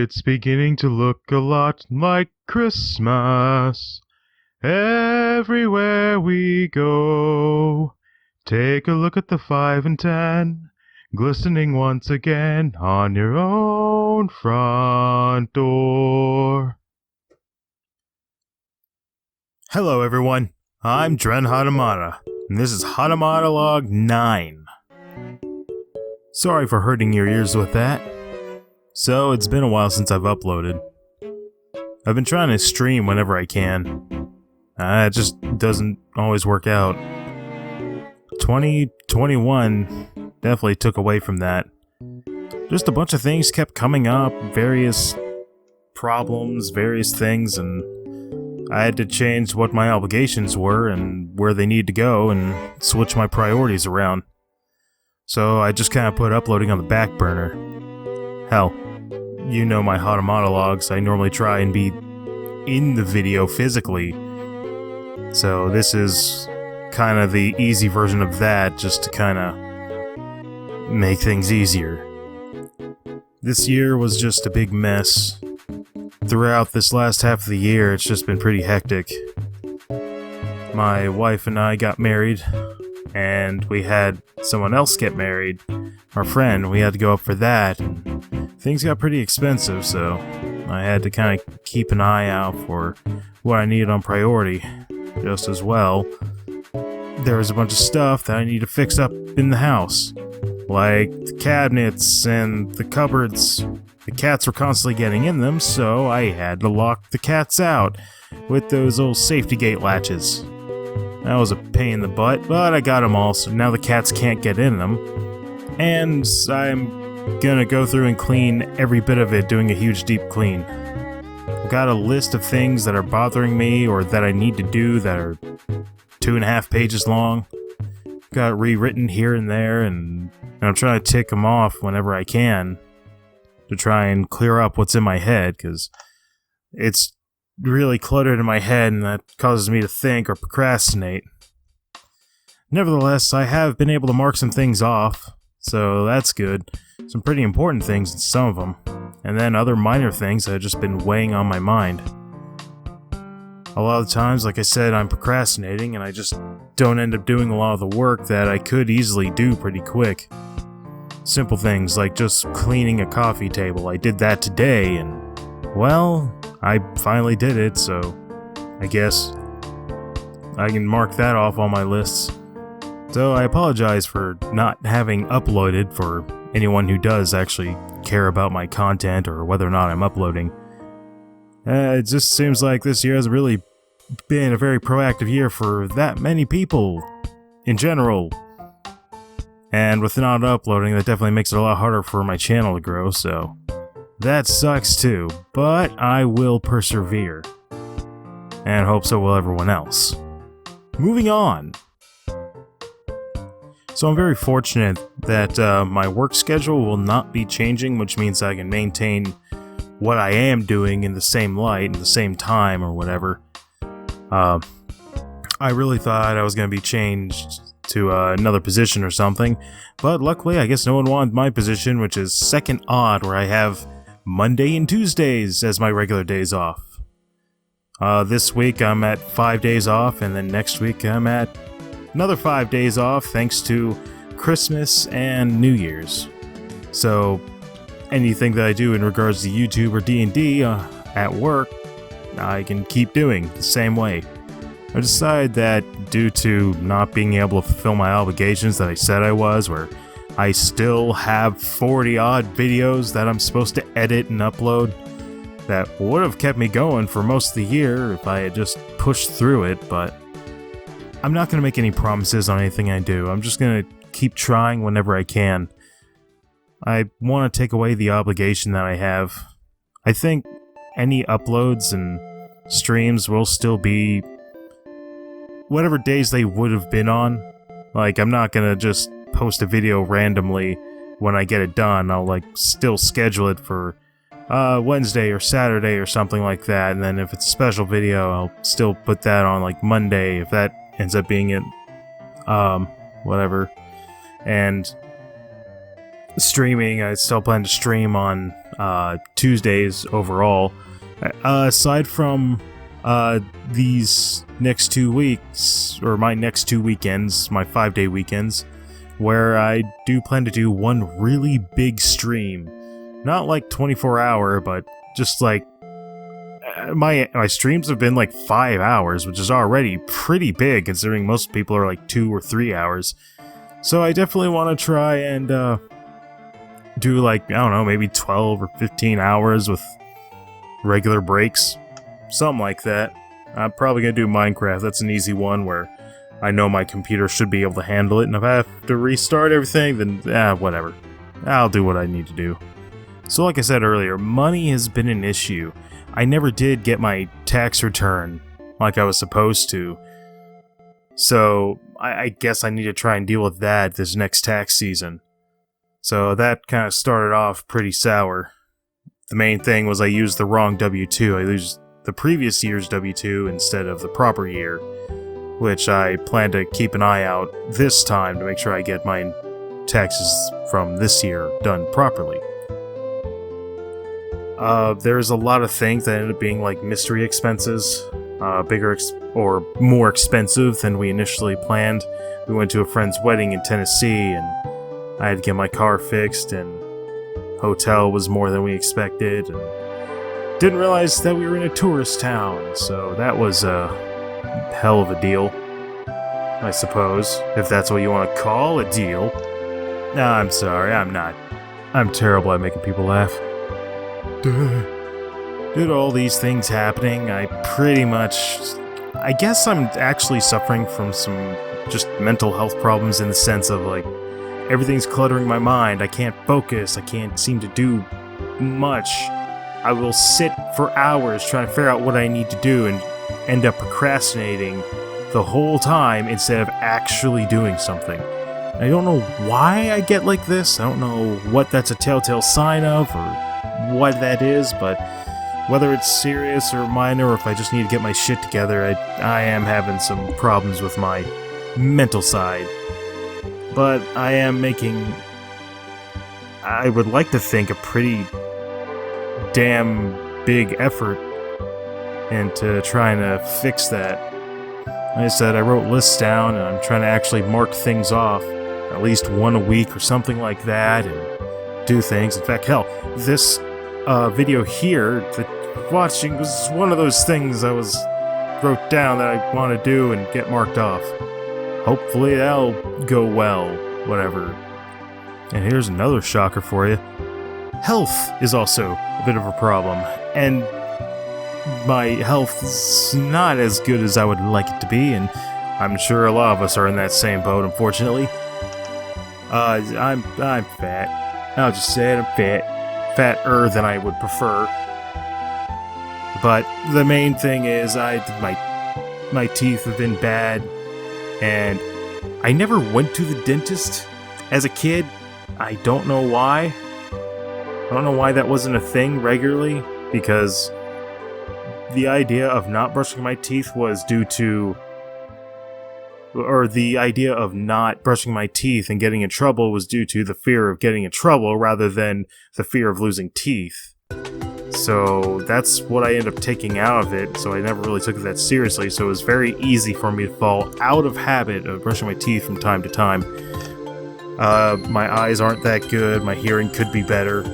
It's beginning to look a lot like Christmas everywhere we go. Take a look at the 5 and 10, glistening once again on your own front door. Hello everyone, I'm Dren Hatamata, and this is Hatamatalog 9. Sorry for hurting your ears with that. So, it's been a while since I've uploaded. I've been trying to stream whenever I can. It just doesn't always work out. 2021 definitely took away from that. Just a bunch of things kept coming up, various problems, various things, and I had to change what my obligations were and where they need to go and switch my priorities around. So I just kind of put uploading on the back burner. Hell, you know my Hatamata I normally try and be in the video physically. So this is kind of the easy version of that, just to kind of make things easier. This year was just a big mess. Throughout this last half of the year, it's just been pretty hectic. My wife and I got married, and we had someone else get married. Our friend, we had to go up for that, and things got pretty expensive, so I had to kind of keep an eye out for what I needed on priority. Just as well, there was a bunch of stuff that I need to fix up in the house, like the cabinets and the cupboards. The cats were constantly getting in them, so I had to lock the cats out with those old safety gate latches. That was a pain in the butt, but I got them all, so now the cats can't get in them. And I'm gonna go through and clean every bit of it, doing a huge deep clean. I've got a list of things that are bothering me or that I need to do that are 2.5 pages long. Got it rewritten here and there, and I'm trying to tick them off whenever I can to try and clear up what's in my head, because it's really cluttered in my head and that causes me to think or procrastinate. Nevertheless, I have been able to mark some things off, so that's good. Some pretty important things in some of them, and then other minor things that have just been weighing on my mind. A lot of the times, like I said, I'm procrastinating and I just don't end up doing a lot of the work that I could easily do pretty quick. Simple things like just cleaning a coffee table. I did that today and, well, I finally did it, so I guess I can mark that off on my lists. So I apologize for not having uploaded for anyone who does actually care about my content or whether or not I'm uploading. It just seems like this year has really been a very proactive year for that many people in general. And with not uploading, that definitely makes it a lot harder for my channel to grow, so that sucks too, but I will persevere. And hope so will everyone else. Moving on. So I'm very fortunate that my work schedule will not be changing, which means I can maintain what I am doing in the same light, in the same time, or whatever. I really thought I was going to be changed to another position or something, but luckily I guess no one wanted my position, which is second odd, where I have Monday and Tuesdays as my regular days off. This week I'm at 5 days off, and then next week I'm at another 5 days off thanks to Christmas and New Year's. So anything that I do in regards to YouTube or D&D at work, I can keep doing the same way. I decided that due to not being able to fulfill my obligations that I said I was, where I still have 40 odd videos that I'm supposed to edit and upload, that would have kept me going for most of the year if I had just pushed through it, but I'm not going to make any promises on anything I do. I'm just going to keep trying whenever I can. I want to take away the obligation that I have. I think any uploads and streams will still be whatever days they would have been on. Like, I'm not gonna just post a video randomly when I get it done. I'll, like, still schedule it for Wednesday or Saturday or something like that, and then if it's a special video, I'll still put that on, like, Monday, if that ends up being it. Whatever. And streaming. I still plan to stream on Tuesdays overall. Aside from these next 2 weeks, or my next 2 weekends, my 5-day weekends, where I do plan to do one really big stream. Not like 24-hour, but just like my streams have been like 5 hours, which is already pretty big considering most people are like 2 or 3 hours. So I definitely want to try and do like, I don't know, maybe 12 or 15 hours with regular breaks. Something like that. I'm probably going to do Minecraft. That's an easy one where I know my computer should be able to handle it, and if I have to restart everything, then whatever. I'll do what I need to do. So like I said earlier, money has been an issue. I never did get my tax return like I was supposed to. So I guess I need to try and deal with that this next tax season. So that kind of started off pretty sour. The main thing was I used the wrong W-2. I used the previous year's W-2 instead of the proper year, which I plan to keep an eye out this time to make sure I get my taxes from this year done properly. There's a lot of things that ended up being like mystery expenses, bigger or more expensive than we initially planned. We went to a friend's wedding in Tennessee, and I had to get my car fixed, and hotel was more than we expected, and didn't realize that we were in a tourist town, so that was a hell of a deal, I suppose, if that's what you want to call a deal. Nah, I'm sorry, I'm not. I'm terrible at making people laugh. Due to all these things happening, I guess I'm actually suffering from some just mental health problems in the sense of like, everything's cluttering my mind, I can't focus, I can't seem to do much. I will sit for hours trying to figure out what I need to do and end up procrastinating the whole time instead of actually doing something. I don't know why I get like this, I don't know what that's a telltale sign of or what that is, but whether it's serious or minor or if I just need to get my shit together, I am having some problems with my mental side. But I am making, I would like to think, a pretty damn big effort into trying to fix that. Like I said, I wrote lists down and I'm trying to actually mark things off, at least one a week or something like that, and do things. In fact, hell, this video here that you're watching was one of those things I wrote down that I want to do and get marked off. Hopefully that'll go well, whatever. And here's another shocker for you. Health is also a bit of a problem, and my health is not as good as I would like it to be, and I'm sure a lot of us are in that same boat, unfortunately. I'm fat. I'll just say it, I'm fat. Fatter than I would prefer. But the main thing is my teeth have been bad, and I never went to the dentist as a kid. I don't know why. I don't know why that wasn't a thing regularly, because the idea of not brushing my teeth was due to, or the idea of not brushing my teeth and getting in trouble was due to the fear of getting in trouble rather than the fear of losing teeth. So that's what I ended up taking out of it, so I never really took it that seriously, so it was very easy for me to fall out of habit of brushing my teeth from time to time. My eyes aren't that good, my hearing could be better.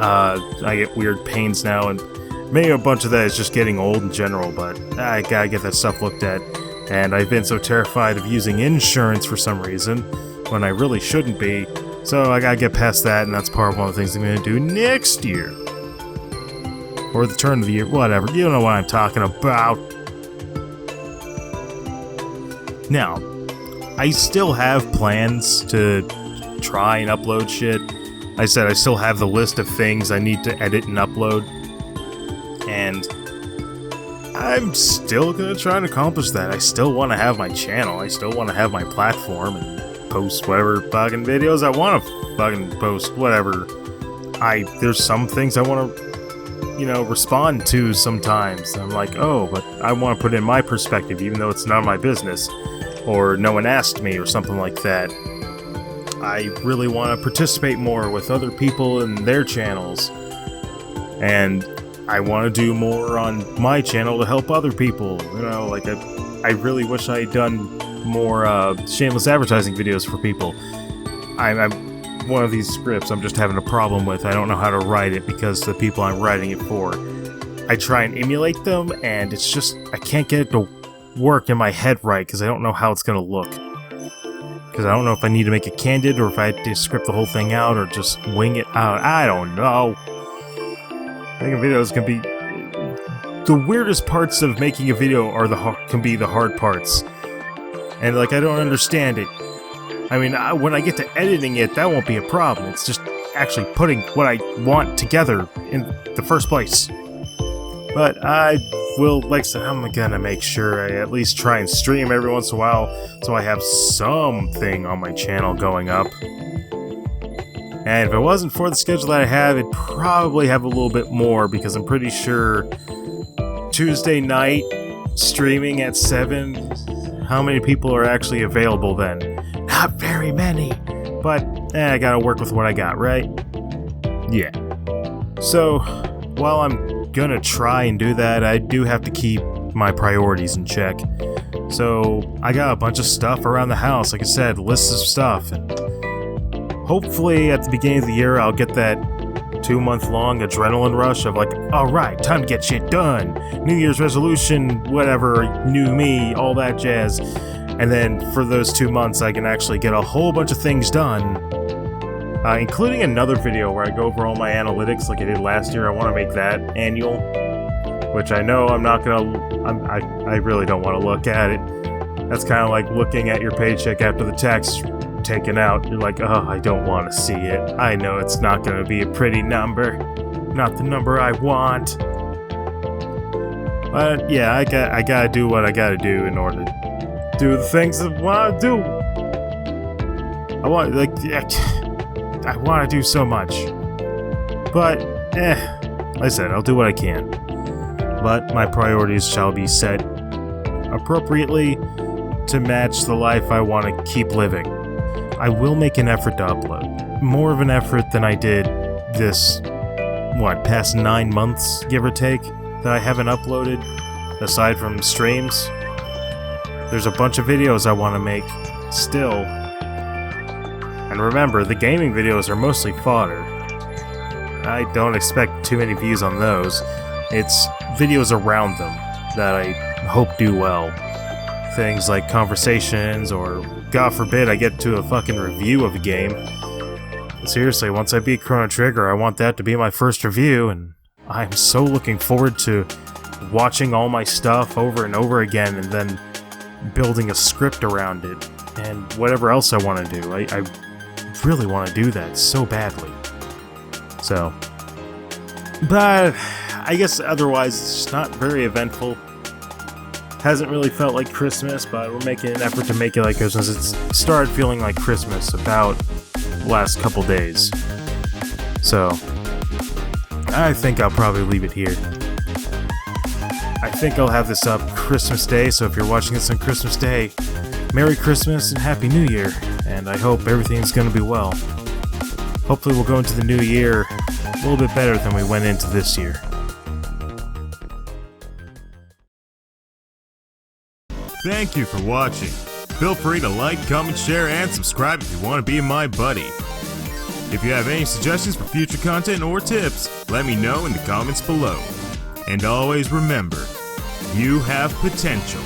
I get weird pains now, and maybe a bunch of that is just getting old in general, but I gotta get that stuff looked at. And I've been so terrified of using insurance for some reason, when I really shouldn't be, so I gotta get past that, and that's part of one of the things I'm gonna do next year. Or the turn of the year, whatever, you don't know what I'm talking about. Now, I still have plans to try and upload shit. I said I still have the list of things I need to edit and upload, and I'm still gonna try and accomplish that. I still want to have my channel, I still want to have my platform and post whatever fucking videos I want to fucking post, whatever. There's some things I want to, respond to sometimes. I'm like, oh, but I want to put in my perspective even though it's none of my business, or no one asked me, or something like that. I really want to participate more with other people in their channels. And I want to do more on my channel to help other people. You know, like I really wish I had done more shameless advertising videos for people. I'm one of these scripts I'm just having a problem with. I don't know how to write it because the people I'm writing it for, I try and emulate them, and it's just, I can't get it to work in my head right because I don't know how it's going to look. Because I don't know if I need to make it candid or if I had to script the whole thing out or just wing it out. I don't know. Making videos can be... The weirdest parts of making a video are can be the hard parts. And, like, I don't understand it. I mean, when I get to editing it, that won't be a problem. It's just actually putting what I want together in the first place. But I will, like I said, I'm gonna make sure I at least try and stream every once in a while so I have something on my channel going up. And if it wasn't for the schedule that I have, it'd probably have a little bit more because I'm pretty sure Tuesday night streaming at 7, how many people are actually available then? Not very many, but I gotta work with what I got, right? Yeah. So, while I'm gonna try and do that, I do have to keep my priorities in check. So, I got a bunch of stuff around the house, like I said, lists of stuff, and hopefully at the beginning of the year I'll get that 2-month-long adrenaline rush of like, alright, time to get shit done, New Year's resolution, whatever, new me, all that jazz. And then for those 2 months I can actually get a whole bunch of things done, including another video where I go over all my analytics like I did last year. I want to make that annual, which I know I'm not gonna, I really don't want to look at it. That's kind of like looking at your paycheck after the tax taken out. You're like, oh, I don't want to see it. I know it's not going to be a pretty number. Not the number I want. But yeah, I gotta do what I gotta do in order to do the things that I want to do. I want to do so much. But, like I said, I'll do what I can. But my priorities shall be set appropriately to match the life I want to keep living. I will make an effort to upload. More of an effort than I did this, past 9 months, give or take, that I haven't uploaded, aside from streams. There's a bunch of videos I want to make, still. And remember, the gaming videos are mostly fodder. I don't expect too many views on those. It's videos around them that I hope do well. Things like conversations, or God forbid I get to a fucking review of a game. Seriously, once I beat Chrono Trigger, I want that to be my first review, and I'm so looking forward to watching all my stuff over and over again and then building a script around it and whatever else I want to do. I really want to do that so badly. So, but I guess otherwise it's just not very eventful. Hasn't really felt like Christmas, but we're making an effort to make it like Christmas. It's started feeling like Christmas about the last couple days. So, I think I'll probably leave it here. I think I'll have this up Christmas Day, so if you're watching this on Christmas Day, Merry Christmas and Happy New Year, and I hope everything's gonna be well. Hopefully we'll go into the new year a little bit better than we went into this year. Thank you for watching. Feel free to like, comment, share, and subscribe if you want to be my buddy. If you have any suggestions for future content or tips, let me know in the comments below. And always remember, you have potential.